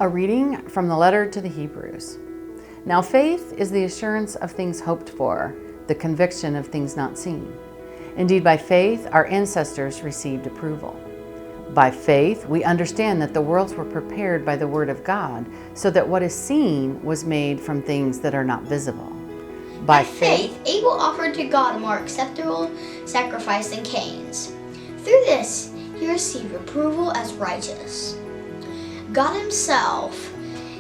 A reading from the letter to the Hebrews. Now faith is the assurance of things hoped for, the conviction of things not seen. Indeed, by faith our ancestors received approval. By faith we understand that the worlds were prepared by the word of God, so that what is seen was made from things that are not visible. By faith Abel offered to God a more acceptable sacrifice than Cain's. Through this he received approval as righteous. God himself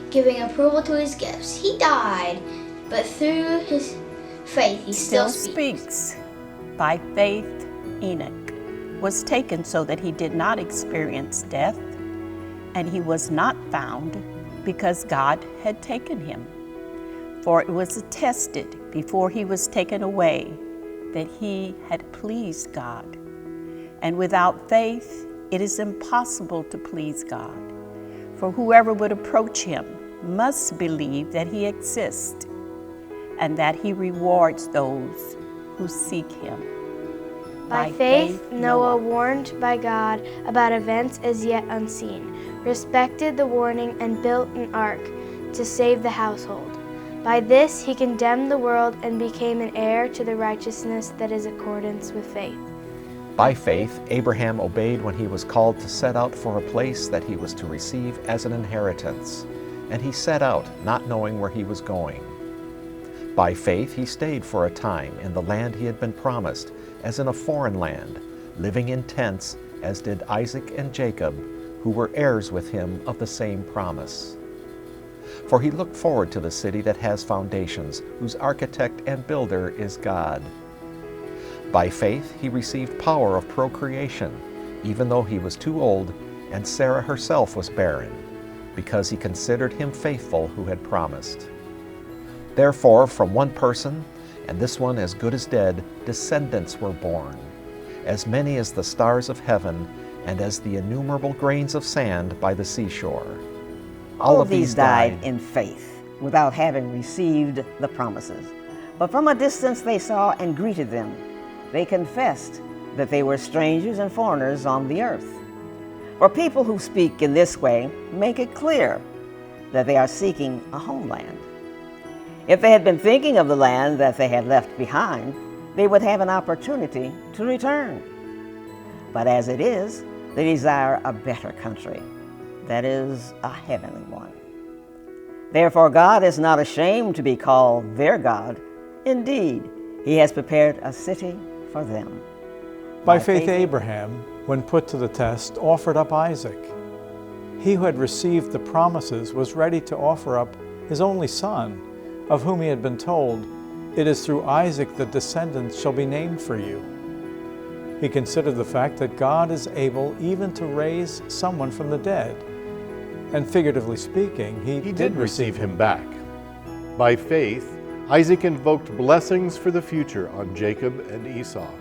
giving approval to his gifts. He died, but through his faith he still speaks. By faith Enoch was taken so that he did not experience death, and he was not found because God had taken him. For it was attested before he was taken away that he had pleased God. And without faith it is impossible to please God. For whoever would approach him must believe that he exists, and that he rewards those who seek him. By faith, Noah, warned by God about events as yet unseen, respected the warning and built an ark to save the household. By this he condemned the world and became an heir to the righteousness that is accordance with faith. By faith, Abraham obeyed when he was called to set out for a place that he was to receive as an inheritance, and he set out, not knowing where he was going. By faith he stayed for a time in the land he had been promised, as in a foreign land, living in tents, as did Isaac and Jacob, who were heirs with him of the same promise. For he looked forward to the city that has foundations, whose architect and builder is God. By faith he received power of procreation, even though he was too old, and Sarah herself was barren, because he considered him faithful who had promised. Therefore, from one person, and this one as good as dead, descendants were born, as many as the stars of heaven, and as the innumerable grains of sand by the seashore. All of these died in faith, without having received the promises. But from a distance they saw and greeted them. They confessed that they were strangers and foreigners on the earth. For people who speak in this way make it clear that they are seeking a homeland. If they had been thinking of the land that they had left behind, they would have an opportunity to return. But as it is, they desire a better country, that is, a heavenly one. Therefore God is not ashamed to be called their God. Indeed, he has prepared a city for them. By faith Abraham, when put to the test, offered up Isaac. He who had received the promises was ready to offer up his only son, of whom he had been told, "It is through Isaac that descendants shall be named for you." He considered the fact that God is able even to raise someone from the dead. And figuratively speaking, he did receive him back. By faith, Isaac invoked blessings for the future on Jacob and Esau.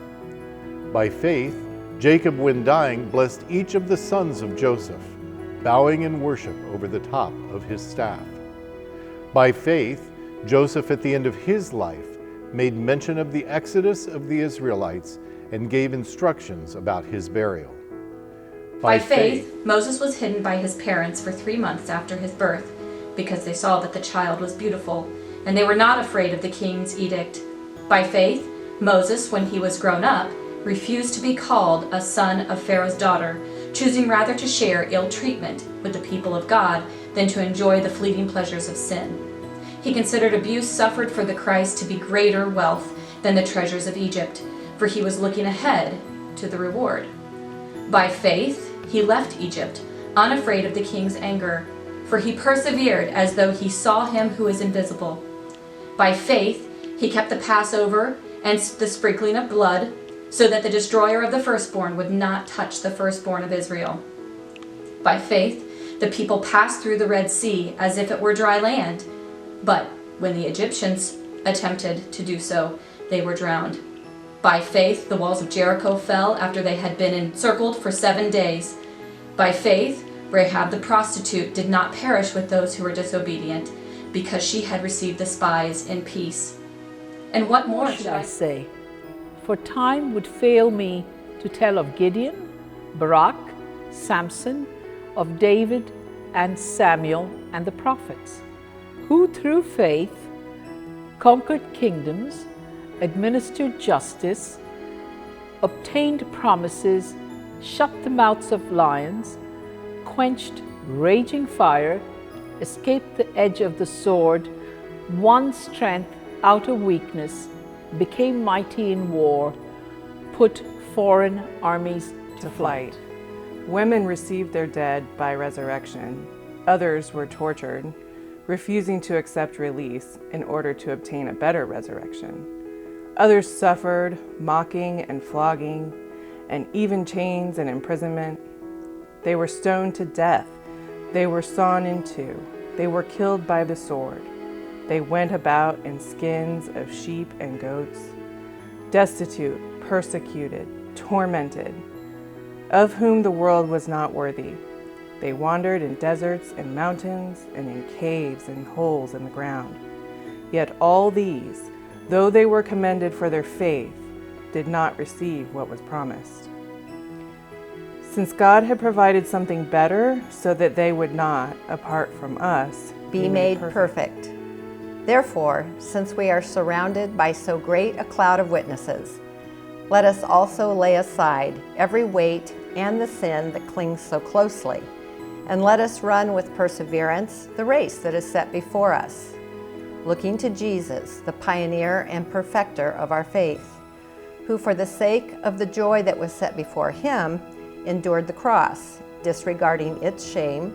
By faith, Jacob, when dying, blessed each of the sons of Joseph, bowing in worship over the top of his staff. By faith, Joseph, at the end of his life, made mention of the exodus of the Israelites and gave instructions about his burial. By faith, Moses was hidden by his parents for 3 months after his birth, because they saw that the child was beautiful, and they were not afraid of the king's edict. By faith, Moses, when he was grown up, refused to be called a son of Pharaoh's daughter, choosing rather to share ill treatment with the people of God than to enjoy the fleeting pleasures of sin. He considered abuse suffered for the Christ to be greater wealth than the treasures of Egypt, for he was looking ahead to the reward. By faith, he left Egypt, unafraid of the king's anger, for he persevered as though he saw him who is invisible. By faith, he kept the Passover and the sprinkling of blood, so that the destroyer of the firstborn would not touch the firstborn of Israel. By faith, the people passed through the Red Sea as if it were dry land, but when the Egyptians attempted to do so, they were drowned. By faith, the walls of Jericho fell after they had been encircled for 7 days. By faith, Rahab the prostitute did not perish with those who were disobedient, because she had received the spies in peace. And what more should I say? For time would fail me to tell of Gideon, Barak, Samson, of David, and Samuel and the prophets, who through faith conquered kingdoms, administered justice, obtained promises, shut the mouths of lions, quenched raging fire, escaped the edge of the sword, won strength out of weakness, became mighty in war, put foreign armies to flight. Women received their dead by resurrection. Others were tortured, refusing to accept release in order to obtain a better resurrection. Others suffered mocking and flogging, and even chains and imprisonment. They were stoned to death. They were sawn in two. They were killed by the sword. They went about in skins of sheep and goats, destitute, persecuted, tormented, of whom the world was not worthy. They wandered in deserts and mountains and in caves and holes in the ground. Yet all these, though they were commended for their faith, did not receive what was promised. Since God had provided something better so that they would not, apart from us, be made perfect. Therefore, since we are surrounded by so great a cloud of witnesses, let us also lay aside every weight and the sin that clings so closely, and let us run with perseverance the race that is set before us, looking to Jesus, the pioneer and perfecter of our faith, who for the sake of the joy that was set before him endured the cross, disregarding its shame,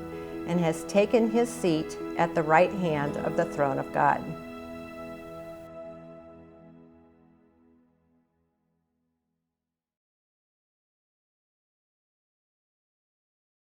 and has taken his seat at the right hand of the throne of God.